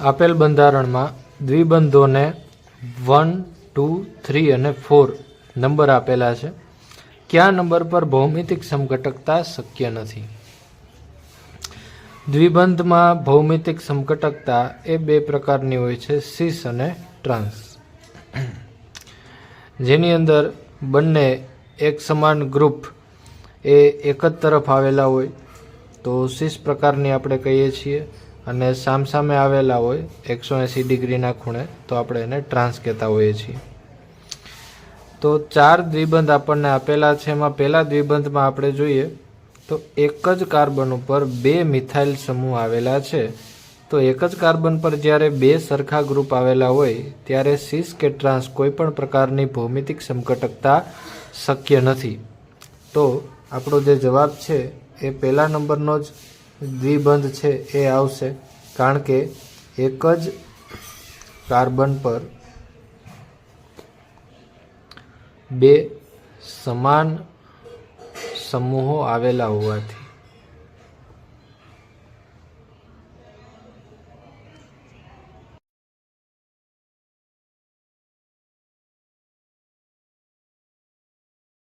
આપેલ બંધારણમાં દ્વિબંધોને 1, 2, 3 અને 4 નંબર આપેલા છે. કયા નંબર પર ભૌમિતિક સમઘટકતા શક્ય નથી? દ્વિબંધમાં ભૌમિતિક સમઘટકતા એ બે પ્રકારની હોય છે, સિસ અને ટ્રાન્સ, જેની અંદર બંને એક સમાન ગ્રુપ એ એક જ તરફ આવેલા હોય તો સિસ પ્રકારની આપણે કહીએ છીએ, અને સામસામે આવેલા હોય 180 ડિગ્રીના ખૂણે તો આપણે એને ટ્રાન્સ કહેતા હોઈએ છીએ. તો 4 દ્વિબંધ આપણને આપેલા છે. એમાં પહેલા દ્વિબંધમાં આપણે જોઈએ તો એક જ કાર્બન ઉપર 2 મિથાઇલ સમૂહ આવેલા છે. તો એક જ કાર્બન પર જ્યારે 2 સરખા ગ્રુપ આવેલા હોય ત્યારે સિસ કે ટ્રાન્સ કોઈ પણ પ્રકારની ભૌમિતિક સમઘટકતા શક્ય નથી. તો આપણો જે જવાબ છે એ પહેલા નંબરનો જ દ્વિબંધ છે એ આવશે, કારણ કે એક જ કાર્બન પર 2 સમાન સમૂહો આવેલા હોવાથી.